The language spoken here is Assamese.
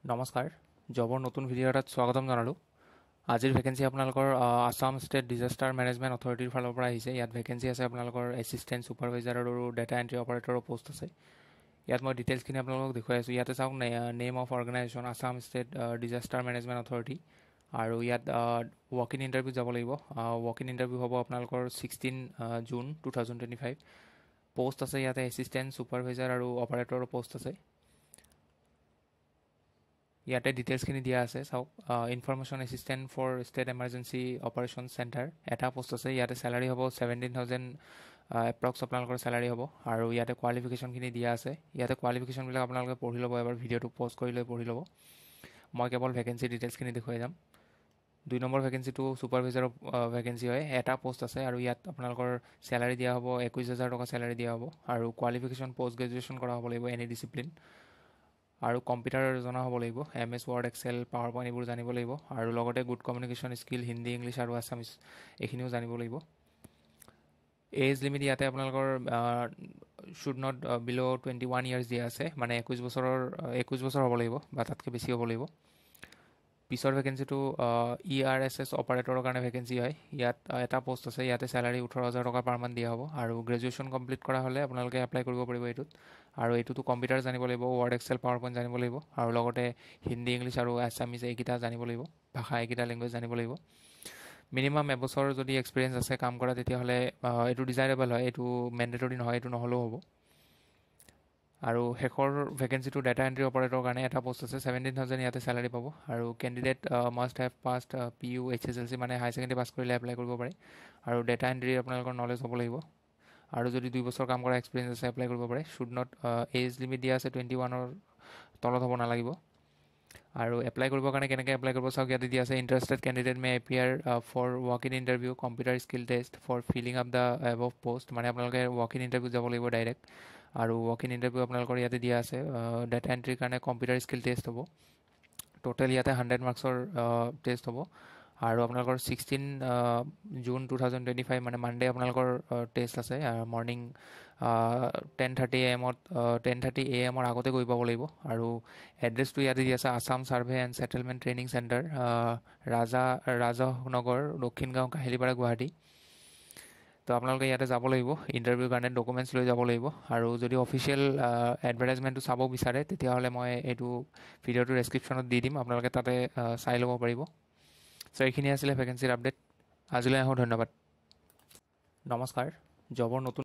নমস্কাৰ জবৰ নতুন ভিডিঅ' এটাত স্বাগতম জনালোঁ। আজিৰ ভেকেঞ্চি আপোনালোকৰ আছাম ষ্টেট ডিজাষ্টাৰ মেনেজমেণ্ট অথৰিটিৰ ফালৰ পৰা আহিছে। ইয়াত ভেকেঞ্চি আছে আপোনালোকৰ এছিষ্টেণ্ট ছুপাৰভাইজাৰ আৰু ডাটা এণ্ট্ৰি অপাৰেটৰৰ পোষ্ট আছে। ইয়াত মই ডিটেইলছখিনি আপোনালোকক দেখুৱাই আছোঁ। ইয়াতে চাওক name of organisation Assam state disaster management authority আৰু ইয়াত ৱক ইন ইণ্টাৰভিউ যাব লাগিব। ৱক ইন ইণ্টাৰভিউ হ'ব আপোনালোকৰ 16 জুন 2025। পোষ্ট আছে ইয়াতে এছিষ্টেণ্ট ছুপাৰভাইজাৰ আৰু অপাৰেটৰৰ পোষ্ট আছে। ইয়াতে ডিটেইলছখিনি দিয়া আছে চাওক। Information assistant for state emergency operation centre এটা পোষ্ট আছে। ইয়াতে চেলাৰী হ'ব 17,000 এপ্ৰক্স আপোনালোকৰ চেলাৰী হ'ব আৰু ইয়াতে কোৱালিফিকেশ্যনখিনি দিয়া আছে। ইয়াতে কোৱালিফিকেশ্যনবিলাক আপোনালোকে পঢ়ি ল'ব, এবাৰ ভিডিঅ'টো পজ কৰি লৈ পঢ়ি ল'ব। মই কেৱল ভেকেঞ্চি ডিটেইলছখিনি দেখুৱাই যাম। 2 নম্বৰ ভেকেঞ্চিটো ছুপাৰভাইজাৰৰ ভেকেঞ্চি হয়। এটা পোষ্ট আছে আৰু ইয়াত আপোনালোকৰ চেলাৰী দিয়া হ'ব 21,000 টকা চেলাৰী দিয়া হ'ব আৰু কোৱালিফিকেশ্যন পষ্ট গ্ৰেজুৱেশ্যন কৰা হ'ব লাগিব, এনি ডিচিপ্লিন আৰু কম্পিউটাৰ জনা হ'ব লাগিব। MS word, Excel, power point এইবোৰ জানিব লাগিব আৰু লগতে good communication skill Hindi, English আৰু আছামিছ এইখিনিও জানিব লাগিব। এজ লিমিট ইয়াতে আপোনালোকৰ শ্বুড নট বিল' 21 ইয়াৰ্ছ দিয়া আছে, মানে 21 বছৰ হ'ব লাগিব বা তাতকৈ বেছি হ'ব লাগিব। পিছৰ ভেকেঞ্চিটো ERSS অপাৰেটৰৰ কাৰণে ভেকেঞ্চি হয়। ইয়াত এটা পোষ্ট আছে। ইয়াতে চেলাৰী 18,000 টকা পাৰ মান্থ দিয়া হ'ব আৰু গ্ৰেজুৱেশ্যন কমপ্লিট কৰা হ'লে আপোনালোকে এপ্লাই কৰিব পাৰিব এইটোত। আৰু এইটোতো কম্পিউটাৰ জানিব লাগিব, ৱৰ্ড, এক্সেল, পাৱাৰ পইণ্ট জানিব লাগিব আৰু লগতে হিন্দী, ইংলিছ আৰু আছামিজ এইকেইটা জানিব লাগিব, ভাষা এইকেইটা লেংগুৱেজ জানিব লাগিব। মিনিমাম এবছৰ যদি এক্সপিৰিয়েঞ্চ আছে কাম কৰা তেতিয়াহ'লে এইটো ডিজাইৰেবল হয়, এইটো মেণ্ডেটৰী নহয়, এইটো নহ'লেও হ'ব। আৰু শেষৰ ভেকেঞ্চিটো ডাটা এণ্ট্ৰি অপাৰেটৰৰ কাৰণে এটা পোষ্ট আছে। 17,000 ইয়াতে চেলাৰী পাব আৰু candidate must have passed PU HSLC মানে হায়াৰ ছেকেণ্ডেৰী পাছ কৰিলে এপ্লাই কৰিব পাৰে আৰু ডাটা এণ্ট্ৰিৰ আপোনালোকৰ নলেজ হ'ব লাগিব আৰু যদি 2 বছৰ কাম কৰা এক্সপিৰিয়েঞ্চ আছে এপ্লাই কৰিব পাৰে। শ্বুড নট এজ লিমিট দিয়া আছে 21ৰ তলত হ'ব নালাগিব। আৰু এপ্লাই কৰিবৰ কাৰণে কেনেকৈ এপ্লাই কৰিব চাওক। ইয়াতে দিয়া আছে interested candidate may appear for walk in interview, computer skill test for filling up the above post, মানে আপোনালোকে ৱক ইন ইণ্টাৰভিউ যাব লাগিব ডাইৰেক্ট। আৰু ৱক ইন ইণ্টাৰভিউ আপোনালোকৰ ইয়াতে দিয়া আছে। ডাটা এণ্ট্ৰিৰ কাৰণে কম্পিউটাৰ স্কিল টেষ্ট হ'ব। টোটেল ইয়াতে 100 মাৰ্কছৰ টেষ্ট হ'ব আৰু আপোনালোকৰ 16 জুন 2025 মানে মানডে আপোনালোকৰ টেষ্ট আছে। মৰ্ণিং 10:30 AM আগতে গৈ পাব লাগিব আৰু এড্ৰেছটো ইয়াতে দি আছে Assam survey and settlement training centre, ৰাজহনগৰ, দক্ষিণ গাঁও, কাহিলীপাৰা, গুৱাহাটী। তো আপোনালোকে ইয়াতে যাব লাগিব ইণ্টাৰভিউৰ কাৰণে, ডকুমেণ্টছ লৈ যাব লাগিব আৰু যদি অফিচিয়েল এডভাৰটাইজমেণ্টটো চাব বিচাৰে তেতিয়াহ'লে মই এইটো ভিডিঅ'টো ডেছক্ৰিপশ্যনত দি দিম, আপোনালোকে তাতে চাই ল'ব পাৰিব। চ' এইখিনি আছিলে ভেকেঞ্চিৰ আপডেট। আজিলৈ আহোঁ, ধন্যবাদ। নমস্কাৰ জবৰ নতুন